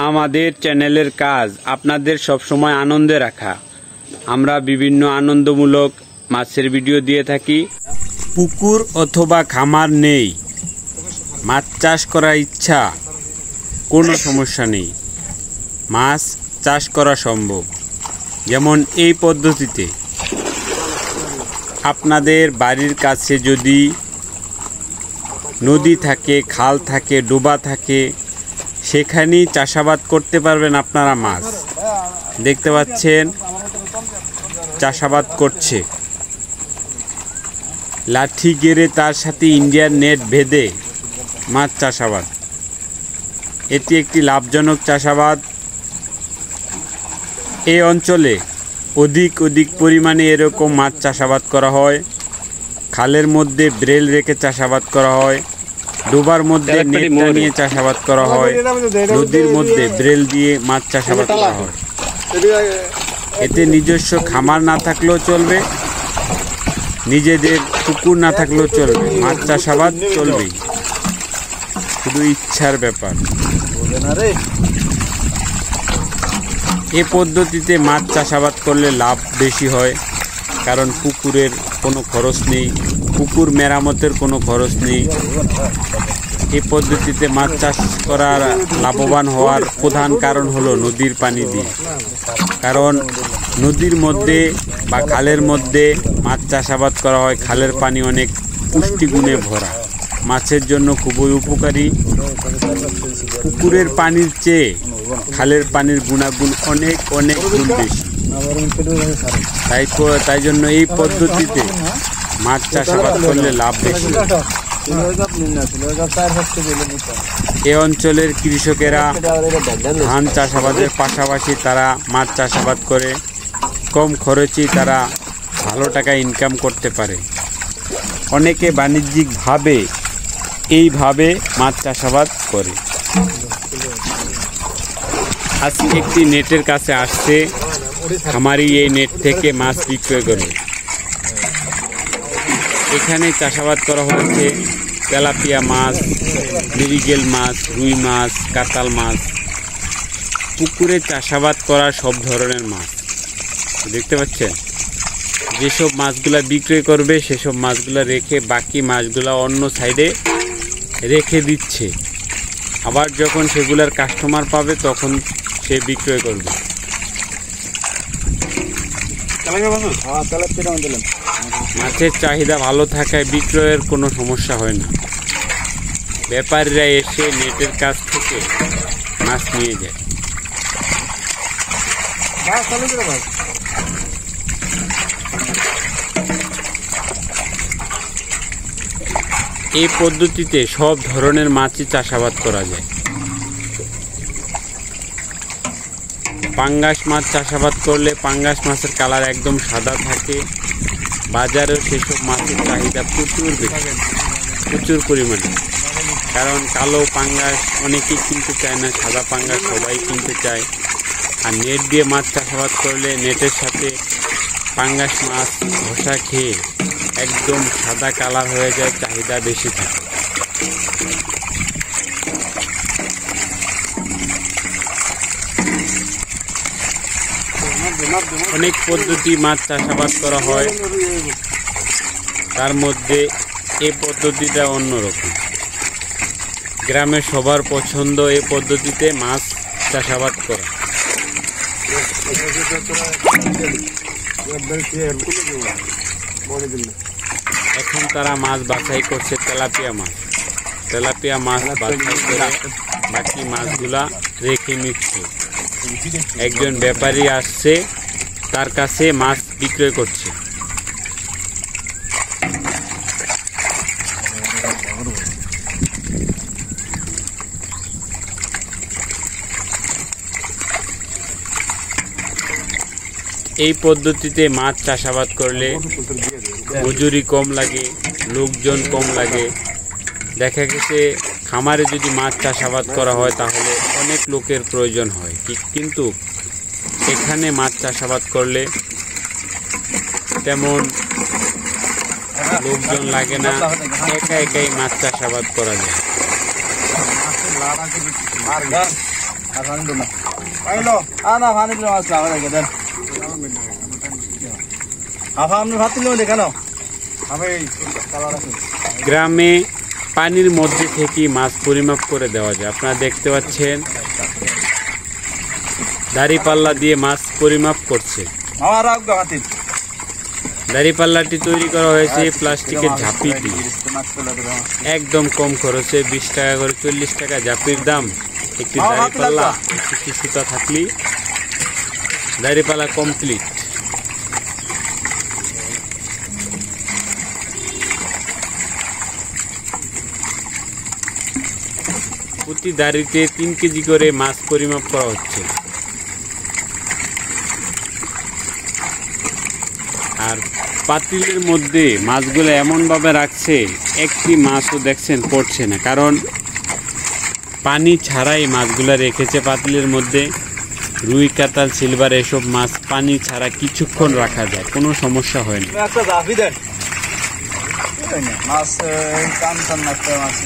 আমাদের চ্যানেলের কাজ আপনাদের সবসময় আনন্দে রাখা। আমরা বিভিন্ন আনন্দমূলক মাছের ভিডিও দিয়ে থাকি। পুকুর অথবা খামার নেই, মাছ চাষ করার ইচ্ছা, কোনো সমস্যা নেই, মাছ চাষ করা সম্ভব। যেমন এই পদ্ধতিতে আপনাদের বাড়ির কাছে যদি নদী থাকে, খাল থাকে, ডোবা থাকে, সেখানেই চাষাবাদ করতে পারবেন আপনারা। মাছ দেখতে পাচ্ছেন চাষাবাদ করছে, লাঠি গেড়ে তার সাথে ইন্ডিয়ান নেট বেঁধে মাছ চাষাবাদ। এটি একটি লাভজনক চাষাবাদ। এই অঞ্চলে অধিক পরিমাণে এরকম মাছ চাষাবাদ করা হয়। খালের মধ্যে ব্রেল রেখে চাষাবাদ করা হয়, ডোবার মধ্যে নেট টানিয়ে চাষাবাদ করা হয়, নদীর মধ্যে ব্রেল দিয়ে মাছ চাষাবাদ করা হয়। এতে নিজস্ব খামার না থাকলেও চলবে, নিজেদের পুকুর না থাকলেও চলবে, মাছ চাষাবাদ চলবেই, শুধু ইচ্ছার ব্যাপার। এ পদ্ধতিতে মাছ চাষাবাদ করলে লাভ বেশি হয়, কারণ পুকুরের কোনো খরচ নেই, পুকুর মেরামতের কোনো খরচ নেই। এই পদ্ধতিতে মাছ চাষ করার লাভবান হওয়ার প্রধান কারণ হলো নদীর পানি দিয়ে। কারণ নদীর মধ্যে বা খালের মধ্যে মাছ চাষাবাদ করা হয়, খালের পানি অনেক পুষ্টিগুণে ভরা, মাছের জন্য খুবই উপকারী। পুকুরের পানির চেয়ে খালের পানির গুণাগুণ অনেক গুণ বেশি। তাই জন্য এই পদ্ধতিতে মাছ চাষাবাদ করলে লাভ বেশি। এ অঞ্চলের কৃষকেরা ধান চাষাবাদের পাশাপাশি তারা মাছ চাষাবাদ করে কম খরচেই তারা ভালো টাকা ইনকাম করতে পারে। অনেকে বাণিজ্যিকভাবে এইভাবে মাছ চাষাবাদ করে। আজকে একটি নেটের কাছে আসছে, খামারি এই নেট থেকে মাছ বিক্রয় করে। এখানে চাষাবাদ করা হয়েছে তেলাপিয়া মাছ, মৃগেল মাছ, রুই মাছ, কাতাল মাছ। পুকুরে চাষাবাদ করা সব ধরনের মাছ দেখতে পাচ্ছেন। যেসব মাছগুলা বিক্রয় করবে সেসব মাছগুলা রেখে বাকি মাছগুলা অন্য সাইডে রেখে দিচ্ছে। আবার যখন সেগুলার কাস্টমার পাবে তখন সে বিক্রয় করবে। মাছের চাহিদা ভালো থাকায় বিক্রয়ের কোনো সমস্যা হয় না। ব্যাপারীরা এসে নেটের কাছ থেকে মাছ নিয়ে যায়। এই পদ্ধতিতে সব ধরনের মাছই চাষাবাদ করা যায়। পাঙ্গাস মাছ চাষাবাদ করলে পাঙ্গাস মাছের কালার একদম সাদা থাকে। বাজারেও সেসব মাছের চাহিদা প্রচুর পরিমাণে। কারণ কালো পাঙ্গাস অনেকেই কিনতে চায় না, সাদা পাঙ্গাস সবাই কিনতে চায়। আর নেট দিয়ে মাছ চাষাবাদ করলে নেটের সাথে পাঙ্গাস মাছ ঘষা খেয়ে একদম সাদা কালার হয়ে যায়, চাহিদা বেশি থাকে। অনেক পদ্ধতি মাছ চাষাবাদ করা হয়, তার মধ্যে এই পদ্ধতিটা অন্যরকম। গ্রামের সবার পছন্দ এই পদ্ধতিতে মাছ চাষাবাদ করা। এখন তারা মাছ বাছাই করছে তেলাপিয়া মাছ বাছাই করে বাকি মাছগুলা রেখে নিচ্ছে। একজন ব্যাপারী আসছে, তার কাছে মাছ বিক্রয় করছে। এই পদ্ধতিতে মাছ চাষাবাদ করলে মজুরি কম লাগে, লোকজন কম লাগে। দেখা গেছে খামারে যদি মাছ চাষাবাদ করা হয় তাহলে অনেক লোকের প্রয়োজন হয়, কিন্তু এখানে মাছ চাষাবাদ করলে তেমন লোকজন লাগে না, একাই মাছ চাষাবাদ করা যায়। আর পানি দিন না পাইলো না পানি দিলে মাছ লাভ রেখে দেন আপনি ভাত তুলে দেখানো আমি কালার আছে গ্রামে পানির মধ্যে থেকে মাছ পরিমাপ করে দেওয়া যায়। আপনারা দেখতে পাচ্ছেন দাঁড়িপাল্লা দিয়ে মাছ পরিমাপ করছে। আমার রাখবো হাতে দাঁড়িপাল্লাটি তৈরি করা হয়েছে প্লাস্টিকের ঝাঁপি দিয়ে। একদম কম খরচে 20 টাকা করে 40 টাকা ঝাঁপির দাম। একটি দাঁড়িপাল্লা একটি সুতা থাকলেই দাঁড়িপাল্লা কমপ্লিট। প্রতি দাঁড়িতে 3 কেজি করে মাছ পরিমাপ করা হচ্ছে। আর পাতিলের মধ্যে মাছগুলো এমনভাবে রাখছে একটি মাছও দেখছেন পড়ছে না, কারণ পানি ছাড়াই মাছগুলো রেখেছে পাতিলের মধ্যে। রুই, কাতল, সিলভার এসব মাছ পানি ছাড়া কিছুক্ষণ রাখা যায়, কোনো সমস্যা হয় না। একটা জাফি দেন মাছ টান টান মাছ